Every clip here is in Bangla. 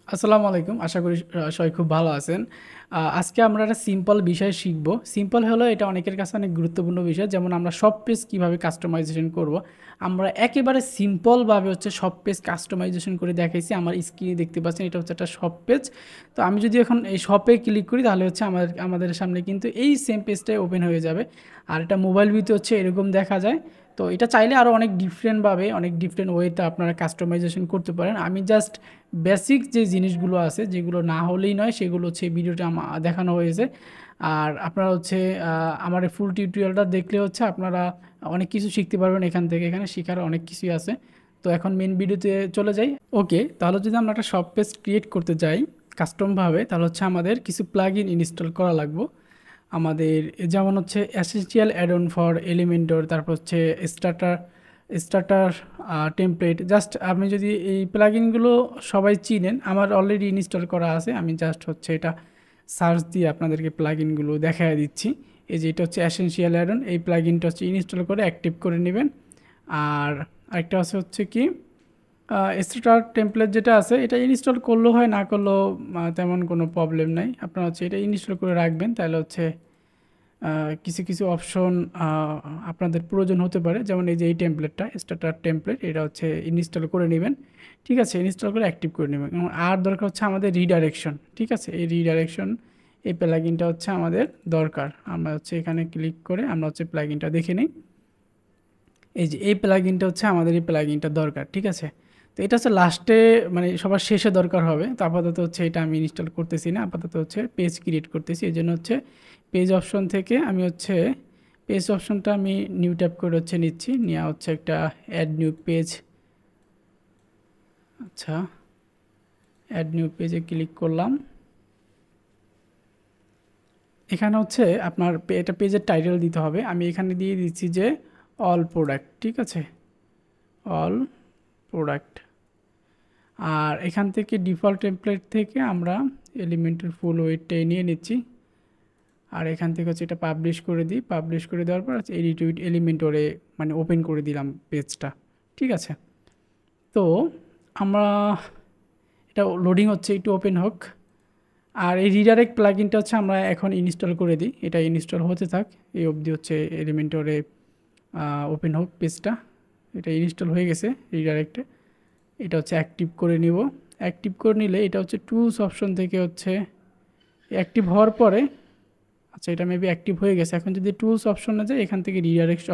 আসসালামু আলাইকুম। আশা করি সবাই খুব ভালো আছেন। আজকে আমরা একটা সিম্পল বিষয় শিখব। সিম্পল হলো এটা অনেকের কাছে অনেক গুরুত্বপূর্ণ বিষয়। যেমন আমরা সব পেজ কীভাবে কাস্টমাইজেশন করব। আমরা একেবারে সিম্পলভাবে হচ্ছে সব পেজ কাস্টমাইজেশন করে দেখাইছি। আমার স্ক্রিনে দেখতে পাচ্ছেন এটা হচ্ছে একটা শপ পেজ। তো আমি যদি এখন এই শপে ক্লিক করি তাহলে হচ্ছে আমাদের সামনে কিন্তু এই সেম পেজটাই ওপেন হয়ে যাবে। আর এটা মোবাইল ভিউতে হচ্ছে এরকম দেখা যায়। তো এটা চাইলে আরও অনেক ডিফারেন্টভাবে অনেক ডিফারেন্ট ওয়েতে আপনারা কাস্টমাইজেশন করতে পারেন। আমি জাস্ট বেসিক যে জিনিসগুলো আছে যেগুলো না হলেই নয় সেগুলো হচ্ছে ভিডিওটা দেখানো হয়েছে। আর আপনারা হচ্ছে আমার ফুল টিউটোরিয়ালটা দেখলে হচ্ছে আপনারা অনেক কিছু শিখতে পারবেন এখান থেকে। এখানে শেখার অনেক কিছুই আছে। তো এখন মেন ভিডিওতে চলে যাই। ওকে, তাহলে যদি আমরা একটা শপ পেজ ক্রিয়েট করতে যাই কাস্টমভাবে, তাহলে হচ্ছে আমাদের কিছু প্লাগ ইন ইনস্টল করা লাগবে। আমাদের যেমন হচ্ছে essential add on for Elementor, তারপর হচ্ছে স্টার্টার স্টার্টার টেমপ্লেট। জাস্ট আপনি যদি এই প্লাগইনগুলো সবাই চিনেন, আমার অলরেডি ইনস্টল করা আছে। আমি জাস্ট হচ্ছে এটা সার্চ দিয়ে আপনাদেরকে প্লাগইনগুলো দেখায় দিচ্ছি। এই যে এটা হচ্ছে এসেনশিয়াল অ্যাড অন, এই প্লাগইনটা হচ্ছে ইনস্টল করে অ্যাক্টিভ করে নেবেন। আর আরেকটা হচ্ছে কি স্টার্টার টেমপ্লেট যেটা আছে এটা ইনস্টল করলেও হয়, না করলেও তেমন কোনো প্রবলেম নাই। আপনারা হচ্ছে এটা ইনস্টল করে রাখবেন, তাহলে হচ্ছে কিছু কিছু অপশন আপনাদের প্রয়োজন হতে পারে। যেমন এই যে এই টেমপ্লেটটা স্টার্টার টেমপ্লেট, এটা হচ্ছে ইনস্টল করে নেবেন। ঠিক আছে, ইনস্টল করে অ্যাক্টিভ করে নেবেন। এবং আর দরকার হচ্ছে আমাদের রিডাইরেকশন। ঠিক আছে, এই রিডাইরেকশন এই প্লাগইনটা হচ্ছে আমাদের দরকার। আমরা হচ্ছে এখানে ক্লিক করে আমরা হচ্ছে প্লাগইনটা দেখে নিই। এই যে এই প্লাগইনটা হচ্ছে আমাদের এই প্লাগইনটা দরকার। ঠিক আছে, তো এটা হচ্ছে লাস্টে মানে সবার শেষে দরকার হবে। তো আপাতত হচ্ছে এটা আমি ইনস্টল করতেছি না, আপাতত হচ্ছে পেজ ক্রিয়েট করতেছি। এই জন্য হচ্ছে পেজ অপশন থেকে আমি হচ্ছে পেজ অপশনটা আমি নিউ ট্যাপ করে হচ্ছে নিচ্ছি, নেওয়া হচ্ছে একটা অ্যাড নিউ পেজ। আচ্ছা, অ্যাড নিউ পেজে ক্লিক করলাম। এখানে হচ্ছে আপনার এটা পেজের টাইটেল দিতে হবে। আমি এখানে দিয়ে দিচ্ছি যে অল প্রোডাক্ট। ঠিক আছে, অল প্রোডাক্ট। আর এখান থেকে ডিফল্ট টেমপ্লেট থেকে আমরা এলিমেন্টের ফুল ওয়েটটাই নিয়ে নিচ্ছি। আর এখান থেকে হচ্ছে এটা পাবলিশ করে দিই। পাবলিশ করে দেওয়ার পর হচ্ছে এডিট উইথ এলিমেন্টরে মানে ওপেন করে দিলাম পেজটা। ঠিক আছে, তো আমরা এটা লোডিং হচ্ছে, একটু ওপেন হোক। আর এই রিডাইরেক্ট প্লাগইনটা হচ্ছে আমরা এখন ইনস্টল করে দিই। এটা ইনস্টল হতে থাক, এই অবধি হচ্ছে এলিমেন্টরে ওপেন হোক পেজটা। এটা ইনস্টল হয়ে গেছে রিডাইরেক্টে। এটা হচ্ছে অ্যাক্টিভ করে নিব। অ্যাক্টিভ করে নিলে এটা হচ্ছে টুলস অপশন থেকে হচ্ছে অ্যাক্টিভ হওয়ার পরে, আচ্ছা এটা মেবি অ্যাক্টিভ হয়ে গেছে। এখন যদি টুলস অপশনে যায় এখান থেকে রিডাইরেক্ট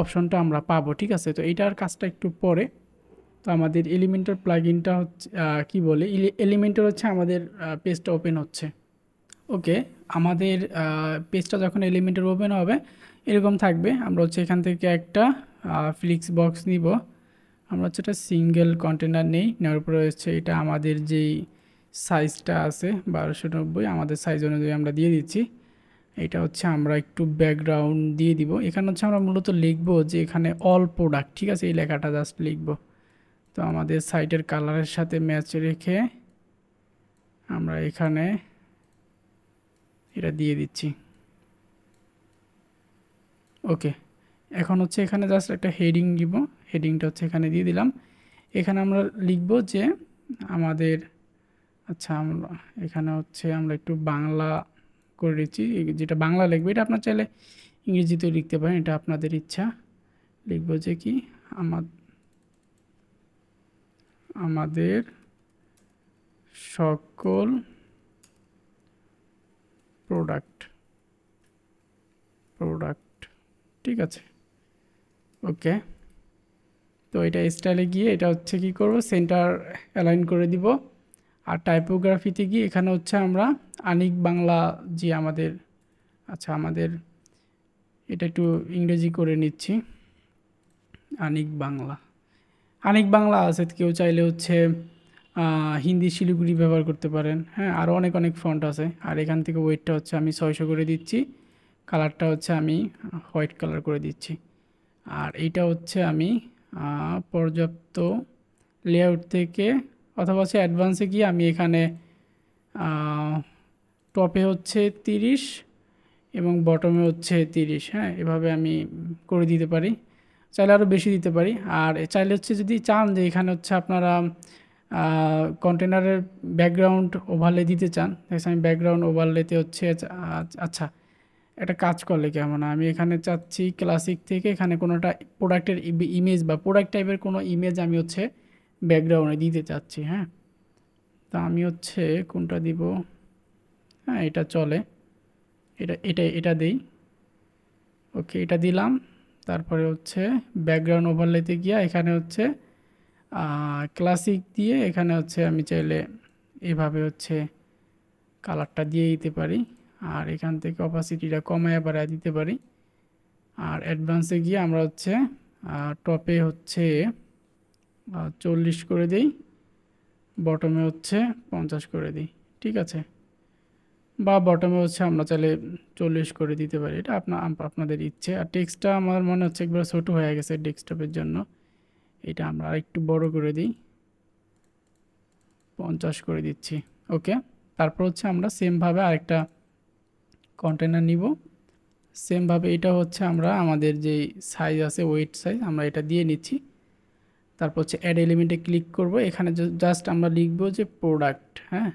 অপশনটা আমরা পাবো। ঠিক আছে, তো এইটার কাজটা একটু পরে। তো আমাদের এলিমেন্টার প্লাগইনটা হচ্ছে কি বলে এলিমেন্টার হচ্ছে আমাদের পেজটা ওপেন হচ্ছে। ওকে, আমাদের পেজটা যখন এলিমেন্টার ওপেন হবে এরকম থাকবে। আমরা হচ্ছে এখান থেকে একটা ফ্লিক্স বক্স নিব। আমরা হচ্ছে এটা সিঙ্গেল কন্টেনার নেই, নেওয়ার পরে হচ্ছে এটা আমাদের যেই সাইজটা আছে 1290 আমাদের সাইজ অনুযায়ী আমরা দিয়ে দিচ্ছি। এটা হচ্ছে আমরা একটু ব্যাকগ্রাউন্ড দিয়ে দিব। এখানে হচ্ছে আমরা মূলত লিখব যে এখানে অল প্রোডাক্ট। ঠিক আছে, এই লেখাটা জাস্ট লিখব। তো আমাদের সাইটের কালারের সাথে ম্যাচ রেখে আমরা এখানে এটা দিয়ে দিচ্ছি। ওকে, এখন হচ্ছে এখানে জাস্ট একটা হেডিং দিব। হেডিংটা হচ্ছে এখানে দিয়ে দিলাম। এখানে আমরা লিখব যে আমাদের, আচ্ছা আমরা এখানে হচ্ছে আমরা একটু বাংলা করে দিচ্ছি। যেটা বাংলা লিখবে এটা আপনার চাইলে ইংরেজিতেও লিখতে পারেন, এটা আপনাদের ইচ্ছা। লিখব যে কি আমাদের সকল প্রোডাক্ট। ঠিক আছে, ওকে। তো এটা স্টাইলে গিয়ে এটা হচ্ছে কি করব, সেন্টার অ্যালাইন করে দিব। আর টাইপোগ্রাফিতে গিয়ে এখানে হচ্ছে আমরা আনিক বাংলা যে আমাদের, আচ্ছা আমাদের এটা একটু ইংরেজি করে নিচ্ছি। আনিক বাংলা আছে, কেউ চাইলে হচ্ছে হিন্দি শিলিগুড়ি ব্যবহার করতে পারেন। হ্যাঁ, আরও অনেক অনেক ফন্ট আছে। আর এখান থেকে ওয়েটটা হচ্ছে আমি 600 করে দিচ্ছি। কালারটা হচ্ছে আমি হোয়াইট কালার করে দিচ্ছি। আর এইটা হচ্ছে আমি পর্যাপ্ত লেআউট থেকে অথবা হচ্ছে অ্যাডভান্সে গিয়ে আমি এখানে টপে হচ্ছে 30 এবং বটমে হচ্ছে 30। হ্যাঁ, এভাবে আমি করে দিতে পারি, চাইলে আরও বেশি দিতে পারি। আর চাইলে হচ্ছে যদি চান যে এখানে হচ্ছে আপনারা কন্টেনারের ব্যাকগ্রাউন্ড ওভারলে দিতে চান, আমি ব্যাকগ্রাউন্ড ওভারলেতে হচ্ছে আচ্ছা একটা কাজ করলে কেমন, আমি এখানে চাচ্ছি ক্লাসিক থেকে এখানে কোনোটা প্রোডাক্টের ইমেজ বা প্রোডাক্ট টাইপের কোনো ইমেজ আমি হচ্ছে ব্যাকগ্রাউন্ডে দিতে চাচ্ছি। হ্যাঁ, তা আমি হচ্ছে কোনটা দিব, হ্যাঁ এটা চলে, এটা দিই। ওকে, এটা দিলাম। তারপরে হচ্ছে ব্যাকগ্রাউন্ড ওভারলেতে গিয়ে এখানে হচ্ছে ক্লাসিক দিয়ে এখানে হচ্ছে আমি চাইলে এভাবে হচ্ছে কালারটা দিয়ে দিতে পারি, আর এখান থেকে অপাসিটিটা কমায় বাড়ায় দিতে পারি। আর অ্যাডভান্সে গিয়ে আমরা হচ্ছে টপে হচ্ছে 40 করে দিই, বটমে হচ্ছে 50 করে দিই। ঠিক আছে, বা বটমে হচ্ছে আমরা চাইলে 40 করে দিতে পারি, এটা আপনাদের ইচ্ছে। আর টেক্সটটা আমার মনে হচ্ছে একবার ছোটো হয়ে গেছে ডেস্কটপের জন্য, এটা আমরা আরেকটু বড় করে দিই, 50 করে দিচ্ছি। ওকে, তারপর হচ্ছে আমরা সেমভাবে আরেকটা কন্টেনার নিব, সেমভাবে এটা হচ্ছে আমরা আমাদের যে সাইজ আছে ওয়েট সাইজ আমরা এটা দিয়ে নিচ্ছি। তারপর হচ্ছে অ্যাড এলিমেন্টে ক্লিক করব, এখানে জাস্ট আমরা লিখব যে প্রোডাক্ট। হ্যাঁ,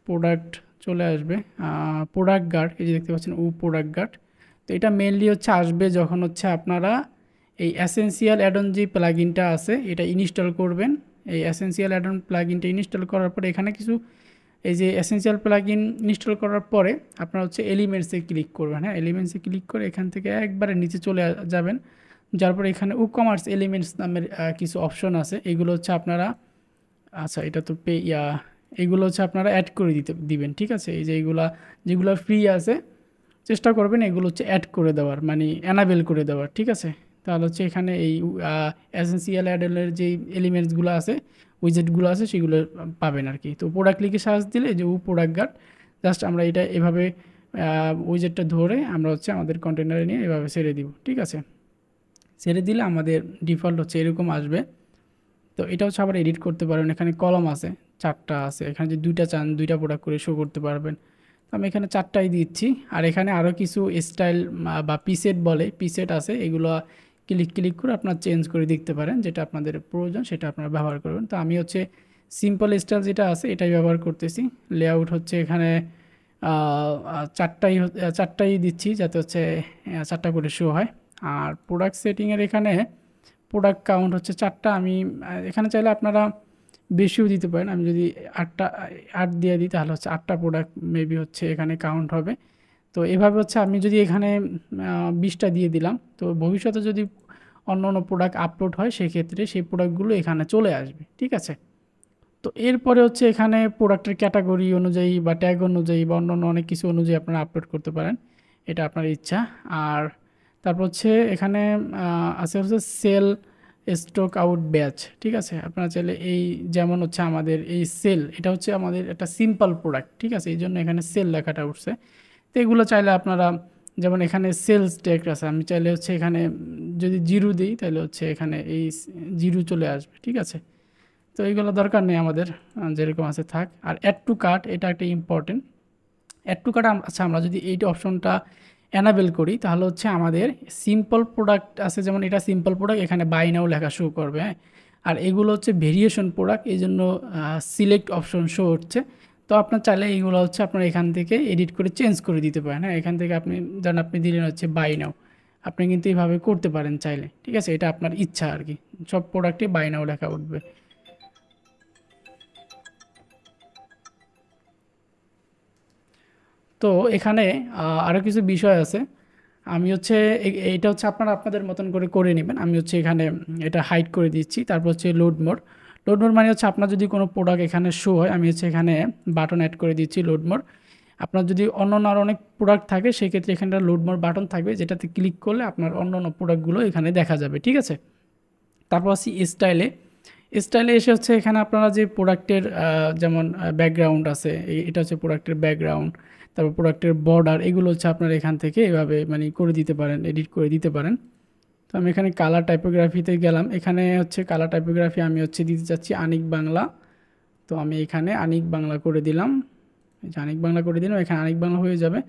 প্রোডাক্ট চলে আসবে, প্রোডাক্ট গার্ড, এই যে দেখতে পাচ্ছেন প্রোডাক্ট গার্ড। তো এটা মেনলি হচ্ছে আসবে যখন হচ্ছে আপনারা এই এসেনশিয়াল অ্যাডন যে প্লাগইনটা আছে এটা ইনস্টল করবেন। এই এসেনশিয়াল অ্যাডন প্লাগইনটা ইনস্টল করার পরে এখানে কিছু এই যে এসেনশিয়াল প্লাগইন ইনস্টল করার পরে আপনারা হচ্ছে এলিমেন্টসে ক্লিক করবেন। হ্যাঁ, এলিমেন্টসে ক্লিক করে এখান থেকে একবারে নিচে চলে যাবেন, যার পরে এখানে কমার্স এলিমেন্টস নামের কিছু অপশন আছে, এগুলো হচ্ছে আপনারা আচ্ছা এটা তো এইগুলো হচ্ছে আপনারা অ্যাড করে দিবেন। ঠিক আছে, এই যে যেগুলো ফ্রি আছে চেষ্টা করবেন এগুলো হচ্ছে অ্যাড করে দেওয়ার, মানে অ্যানাবেল করে দেওয়ার। ঠিক আছে, তাহলে হচ্ছে এখানে এই এসেনশিয়াল অ্যাডেলের যে এলিমেন্টসগুলো আছে উইজেটগুলো আছে সেগুলো পাবেন আর কি। তো প্রোডাক্ট লিখে সার্চ দিলে যে প্রোডাক্ট গার্ড, জাস্ট আমরা এটা এভাবে উইজেটটা ধরে আমরা হচ্ছে আমাদের কন্টেনারে নিয়ে এভাবে ছেড়ে দিব। ঠিক আছে, ছেড়ে দিলে আমাদের ডিফল্ট হচ্ছে এরকম আসবে। তো এটা হচ্ছে আবার এডিট করতে পারবেন, এখানে কলম আছে 4টা আছে, এখানে যে 2টা চান 2টা প্রোডাক্ট করে শো করতে পারবেন। তো আমি এখানে 4টাই দিচ্ছি। আর এখানে আরও কিছু স্টাইল বা পিসেট বলে পিসেট আছে, এগুলো ক্লিক করে আপনার চেঞ্জ করে দেখতে পারেন, যেটা আপনাদের প্রয়োজন সেটা আপনারা ব্যবহার করবেন। তো আমি হচ্ছে সিম্পল স্টাইল যেটা আছে এটাই ব্যবহার করতেছি। লেআউট হচ্ছে এখানে 4টাই দিচ্ছি যাতে হচ্ছে 4টা করে শো হয়। আর প্রোডাক্ট সেটিংয়ের এখানে প্রোডাক্ট কাউন্ট হচ্ছে 4টা, আমি এখানে চাইলে আপনারা বেশিও দিতে পারেন। আমি যদি 8 দিয়ে দিই তাহলে হচ্ছে 8টা প্রোডাক্ট মেবি হচ্ছে এখানে কাউন্ট হবে। তো এভাবে হচ্ছে আমি যদি এখানে 20টা দিয়ে দিলাম, তো ভবিষ্যতে যদি অন্য অন্য প্রোডাক্ট আপলোড হয় সেক্ষেত্রে সেই প্রোডাক্টগুলো এখানে চলে আসবে। ঠিক আছে, তো এরপরে হচ্ছে এখানে প্রোডাক্টের ক্যাটাগরি অনুযায়ী বা ট্যাগ অনুযায়ী বা অন্য অনেক কিছু অনুযায়ী আপনারা আপলোড করতে পারেন, এটা আপনার ইচ্ছা। আর তারপর হচ্ছে এখানে আছে হচ্ছে সেল স্টক আউট ব্যাচ। ঠিক আছে, আপনারা চাইলে এই যেমন হচ্ছে আমাদের এই সেল, এটা হচ্ছে আমাদের একটা সিম্পল প্রোডাক্ট। ঠিক আছে, এই জন্য এখানে সেল লেখাটা উঠছে। তো এগুলো চাইলে আপনারা যেমন এখানে সেলস ট্যাগ আছে, আমি চাইলে হচ্ছে এখানে যদি 0 দিই তাহলে হচ্ছে এখানে এই 0 চলে আসবে। ঠিক আছে, তো এইগুলো দরকার নেই আমাদের, যেরকম আছে থাক। আর অ্যাড টু কার্ট এটা একটা ইম্পর্টেন্ট। অ্যাড টু কার্ট আচ্ছা আমরা যদি এইটা অপশনটা অ্যানাবেল করি তাহলে হচ্ছে আমাদের সিম্পল প্রোডাক্ট আছে, যেমন এটা সিম্পল প্রোডাক্ট এখানে বাই নাও লেখা শো করবে। হ্যাঁ, আর এগুলো হচ্ছে ভেরিয়েশন প্রোডাক্ট, এই জন্য সিলেক্ট অপশন শো হচ্ছে। তো আপনার চাইলে এইগুলো হচ্ছে আপনার এখান থেকে এডিট করে চেঞ্জ করে দিতে পারেন। হ্যাঁ, এখান থেকে আপনি যেন আপনি দিলেন হচ্ছে বাই নাও, আপনি কিন্তু এইভাবে করতে পারেন চাইলে। ঠিক আছে, এটা আপনার ইচ্ছা আর কি, সব প্রোডাক্টে বাই নাও লেখা উঠবে। তো এখানে আরও কিছু বিষয় আছে, আমি হচ্ছে এইটা হচ্ছে আপনারা আপনাদের মতন করে নেবেন। আমি হচ্ছে এখানে এটা হাইড করে দিচ্ছি। তারপর হচ্ছে লোড মোড মানে হচ্ছে আপনার যদি কোনো প্রোডাক্ট এখানে শো হয়, আমি হচ্ছে এখানে বাটন অ্যাড করে দিচ্ছি লোড মোড। আপনার যদি অন্য আরও অনেক প্রোডাক্ট থাকে সেক্ষেত্রে এখানে লোড মোড বাটন থাকবে, যেটাতে ক্লিক করলে আপনার অন্য প্রোডাক্টগুলো এখানে দেখা যাবে। ঠিক আছে, তারপর আসি স্টাইলে এসে হচ্ছে এখানে আপনারা যে প্রোডাক্টের যেমন ব্যাকগ্রাউন্ড আছে, এটা হচ্ছে প্রোডাক্টের ব্যাকগ্রাউন্ড, তারপর প্রোডাক্টের বর্ডার, এগুলো হচ্ছে আপনারা এখান থেকে এভাবে মানে করে দিতে পারেন, এডিট করে দিতে পারেন। তো আমি এখানে কালার টাইপোগ্রাফিতে গেলাম, এখানে হচ্ছে কালার টাইপোগ্রাফি আমি হচ্ছে দিতে চাচ্ছি আনিক বাংলা। তো আমি এখানে আনিক বাংলা করে দিলাম, আনিক বাংলা করে দিলাম, এখানে আনিক বাংলা হয়ে যাবে।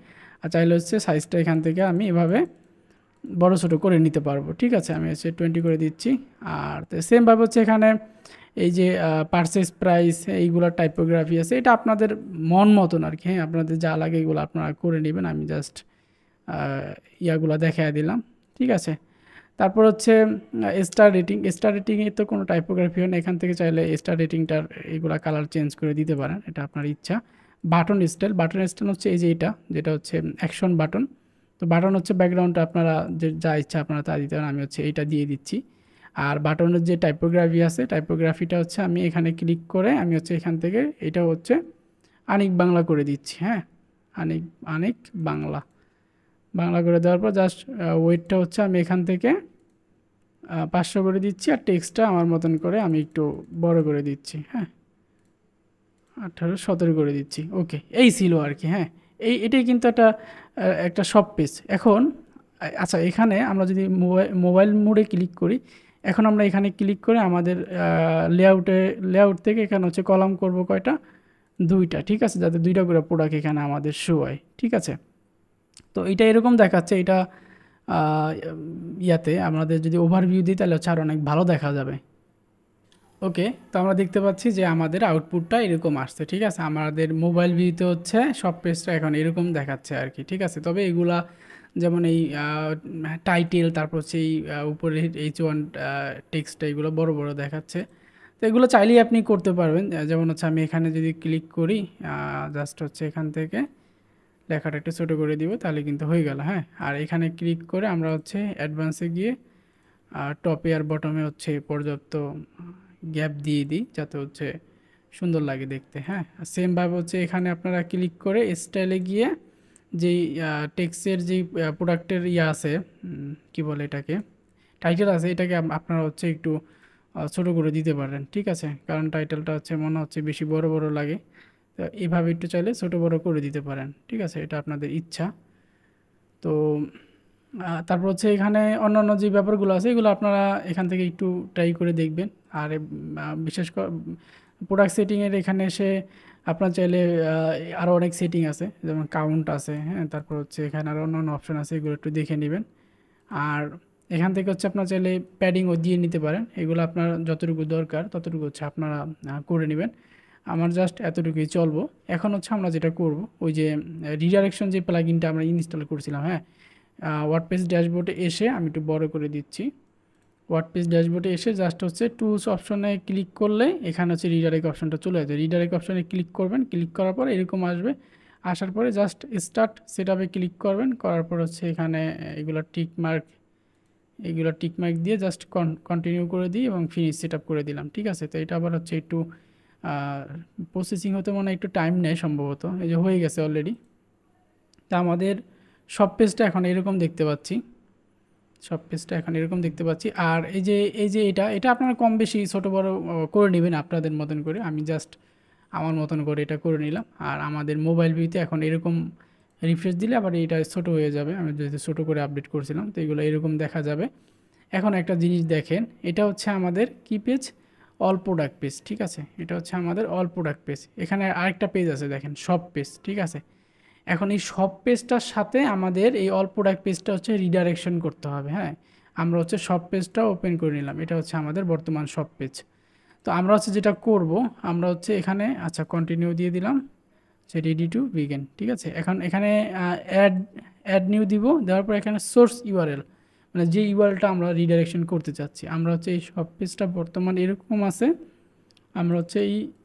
আর চাইলে হচ্ছে সাইজটা এখান থেকে আমি এভাবে বড় ছোটো করে নিতে পারবো। ঠিক আছে, আমি হচ্ছে 20 করে দিচ্ছি। আর সেমভাবে হচ্ছে এখানে এই যে পারচেস প্রাইস এইগুলো টাইপোগ্রাফি আছে, এটা আপনাদের মন মতন আর কি। হ্যাঁ, আপনাদের যা লাগে এগুলো আপনারা করে নেবেন, আমি জাস্ট ইয়াগুলো দেখাই দিলাম। ঠিক আছে, তারপর হচ্ছে স্টার রেটিংয়ে তো কোনো টাইপোগ্রাফি হয় না, এখান থেকে চাইলে স্টার রেটিংটার এইগুলা কালার চেঞ্জ করে দিতে পারেন, এটা আপনার ইচ্ছা। বাটন স্টাইল হচ্ছে এই যে এটা, যেটা হচ্ছে অ্যাকশন বাটন। তো বাটন হচ্ছে ব্যাকগ্রাউন্ডটা আপনারা যে যা ইচ্ছা আপনারা তা দিতে পারেন, আমি হচ্ছে এইটা দিয়ে দিচ্ছি। আর বাটনের যে টাইপোগ্রাফি আছে, টাইপোগ্রাফিটা হচ্ছে আমি এখানে ক্লিক করে আমি হচ্ছে এখান থেকে এটা হচ্ছে আনিক বাংলা করে দিচ্ছি। হ্যাঁ, আনিক আনিক বাংলা বাংলা করে দেওয়ার পর জাস্ট ওয়েটটা হচ্ছে আমি এখান থেকে 500 করে দিচ্ছি, আর টেক্সটটা আমার মতন করে আমি একটু বড় করে দিচ্ছি। হ্যাঁ, 18-17 করে দিচ্ছি। ওকে, এই ছিল আর কি। হ্যাঁ, এটাই কিন্তু একটা সব পেজ। এখন আচ্ছা, এখানে আমরা যদি মোবাইল মোডে ক্লিক করি, এখন আমরা এখানে ক্লিক করে আমাদের লেআউট থেকে এখানে হচ্ছে কলাম করব কয়টা, 2টা। ঠিক আছে, যাতে 2টা করে প্রোডাক্ট এখানে আমাদের শো হয়। ঠিক আছে, তো এটা এরকম দেখাচ্ছে। এটা ইয়াতে আমাদের যদি ওভারভিউ দিই তাহলে হচ্ছে আরও অনেক ভালো দেখা যাবে। ওকে, তো আমরা দেখতে পাচ্ছি যে আমাদের আউটপুটটা এরকম আসছে। ঠিক আছে, আমাদের মোবাইল ভিউতে হচ্ছে সব পেজটা এখন এরকম দেখাচ্ছে আর কি। ঠিক আছে, তবে এগুলা যেমন এই টাইটেল, তারপর হচ্ছে এই উপরে H1 টেক্সটটা, এগুলো বড় বড় দেখাচ্ছে। তো এগুলো চাইলেই আপনি করতে পারবেন। যেমন হচ্ছে আমি এখানে যদি ক্লিক করি, জাস্ট হচ্ছে এখান থেকে লেখাটা একটু ছোটো করে দিব, তাহলে কিন্তু হয়ে গেল। হ্যাঁ, আর এখানে ক্লিক করে আমরা হচ্ছে অ্যাডভান্সে গিয়ে টপে আর বটমে হচ্ছে পর্যাপ্ত গ্যাপ দিয়ে দিই, যাতে হচ্ছে সুন্দর লাগে দেখতে। হ্যাঁ, সেমভাবে হচ্ছে এখানে আপনারা ক্লিক করে স্টাইলে গিয়ে যেই টেক্সটের যেই প্রোডাক্টের ইয়ে আছে, কি বলে এটাকে, টাইটেল আছে, এটাকে আপনারা হচ্ছে একটু ছোটো করে দিতে পারেন। ঠিক আছে, কারণ টাইটেলটা হচ্ছে মনে হচ্ছে বেশি বড় বড় লাগে, তো এইভাবে একটু চাইলে ছোটো বড় করে দিতে পারেন। ঠিক আছে, এটা আপনাদের ইচ্ছা। তো তারপর হচ্ছে এখানে অন্যান্য যে ব্যাপারগুলো আছে এগুলো আপনারা এখান থেকে একটু ট্রাই করে দেখবেন। আর বিশেষ করে প্রোডাক্ট সেটিংয়ের এখানে এসে আপনার চাইলে আরও অনেক সেটিং আছে, যেমন কাউন্ট আছে। হ্যাঁ, তারপর হচ্ছে এখানে আরও অন্যান্য অপশন আছে, এগুলো একটু দেখে নেবেন। আর এখান থেকে হচ্ছে আপনার চাইলে প্যাডিংও দিয়ে নিতে পারেন, এগুলো আপনার যতটুকু দরকার ততটুকু হচ্ছে আপনারা করে নেবেন। আমার জাস্ট এতটুকুই চলবো। এখন হচ্ছে আমরা যেটা করব, ওই যে রিডাইরেকশন যে প্লাগইনটা আমরা ইনস্টল করছিলাম, হ্যাঁ, ওয়ার্ডপ্রেস ড্যাশবোর্ডে এসে আমি একটু বড় করে দিচ্ছি। ওয়ার্ডপ্রেস ড্যাশবোর্ডে এসে জাস্ট হচ্ছে টুলস অপশনে ক্লিক করলে এখানে হচ্ছে রিডাইরেক্ট অপশনটা চলে আসবে। রিডাইরেক্ট অপশনে ক্লিক করবেন, ক্লিক করার পর এরকম আসবে। আসার পরে জাস্ট স্টার্ট সেটআপে ক্লিক করবেন, করার পর হচ্ছে এখানে এগুলো টিকমার্ক দিয়ে জাস্ট কন্টিনিউ করে দিই এবং ফিনিশ সেটআপ করে দিলাম। ঠিক আছে, তো এটা আবার হচ্ছে একটু প্রসেসিং হতে মনে একটু টাইম নেয় সম্ভবত। এই যে হয়ে গেছে অলরেডি। তা আমাদের সব পেজটা এখন এরকম দেখতে পাচ্ছি, আর এই যে এটা আপনারা কম বেশি ছোটো বড় করে নেবেন আপনাদের মতন করে। আমি জাস্ট আমার মতন করে এটা করে নিলাম। আর আমাদের মোবাইল ভিউতে এখন এরকম রিফ্রেশ দিলে আবার এটা ছোটো হয়ে যাবে, আমি যেহেতু ছোটো করে আপডেট করছিলাম, তো এগুলো এরকম দেখা যাবে। এখন একটা জিনিস দেখেন, এটা হচ্ছে আমাদের কি পেজ, অল প্রোডাক্ট পেজ। ঠিক আছে, এটা হচ্ছে আমাদের অল প্রোডাক্ট পেজ। এখানে আরেকটা পেজ আছে দেখেন, সব পেজ। ঠিক আছে, এখন এই সব পেজটার সাথে আমাদের এই অল প্রোডাক্ট পেজটা হচ্ছে রিডাইরেকশন করতে হবে। হ্যাঁ, আমরা হচ্ছে সব পেজটা ওপেন করে নিলাম, এটা হচ্ছে আমাদের বর্তমান সব পেজ। তো আমরা হচ্ছে যেটা করব, আমরা হচ্ছে এখানে আচ্ছা কন্টিনিউ দিয়ে দিলাম, যে রেডি টু বিগিন। ঠিক আছে, এখন এখানে অ্যাড নিউ দিব, দেওয়ার পর এখানে সোর্স ইউআরএল, মানে যে ইউআরএলটা আমরা রিডাইরেকশন করতে চাচ্ছি। আমরা হচ্ছে এই সব পেজটা বর্তমান এরকম আছে, আমরা হচ্ছে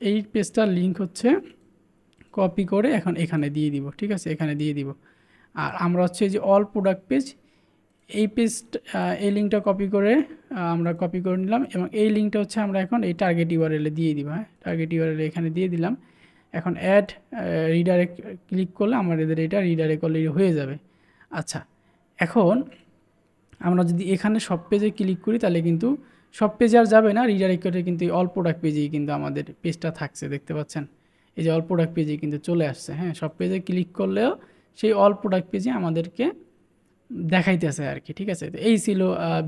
এই পেজটার লিঙ্ক হচ্ছে কপি করে এখন এখানে দিয়ে দিব। ঠিক আছে, এখানে দিয়ে দিব। আর আমরা হচ্ছে যে অল প্রোডাক্ট পেজ, এই পেজটা এই লিঙ্কটা কপি করে আমরা কপি করে নিলাম, এবং এই লিঙ্কটা হচ্ছে আমরা এখন এই টার্গেট ইউআরএলে দিয়ে দিব। হ্যাঁ, টার্গেট ইউআরএলে এখানে দিয়ে দিলাম। এখন অ্যাড রিডাইরেক্ট ক্লিক করলে আমাদের এটা রিডাইরেক্ট অলরেডি হয়ে যাবে। আচ্ছা, এখন আমরা যদি এখানে সব পেজে ক্লিক করি তাহলে কিন্তু সব পেজে আর যাবে না, রিডাইরেক্ট করে কিন্তু এই অল প্রোডাক্ট পেজেই কিন্তু আমাদের পেজটা থাকছে, দেখতে পাচ্ছেন। এই যে অল প্রোডাক্ট পেজেই কিন্তু চলে আসছে। হ্যাঁ, সব পেজে ক্লিক করলেও সেই অল প্রোডাক্ট পেজে আমাদেরকে দেখাইতেছে আর কি। ঠিক আছে, তো এই ছিল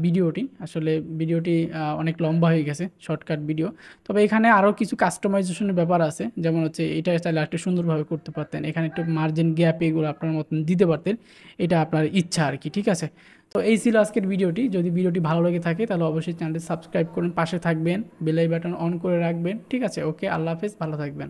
ভিডিওটি। আসলে ভিডিওটি অনেক লম্বা হয়ে গেছে, শর্টকাট ভিডিও। তবে এখানে আরও কিছু কাস্টমাইজেশনের ব্যাপার আছে, যেমন হচ্ছে এটা চাইলে একটু সুন্দরভাবে করতে পারতেন, এখানে একটু মার্জিন গ্যাপ এগুলো আপনার মতন দিতে পারতেন, এটা আপনার ইচ্ছা আর কি। ঠিক আছে, তো এই ছিল আজকের ভিডিওটি। যদি ভিডিওটি ভালো লেগে থাকে তাহলে অবশ্যই চ্যানেলটি সাবস্ক্রাইব করুন, পাশে থাকবেন, বেল বাটন অন করে রাখবেন। ঠিক আছে, ওকে, আল্লাহ হাফেজ, ভালো থাকবেন।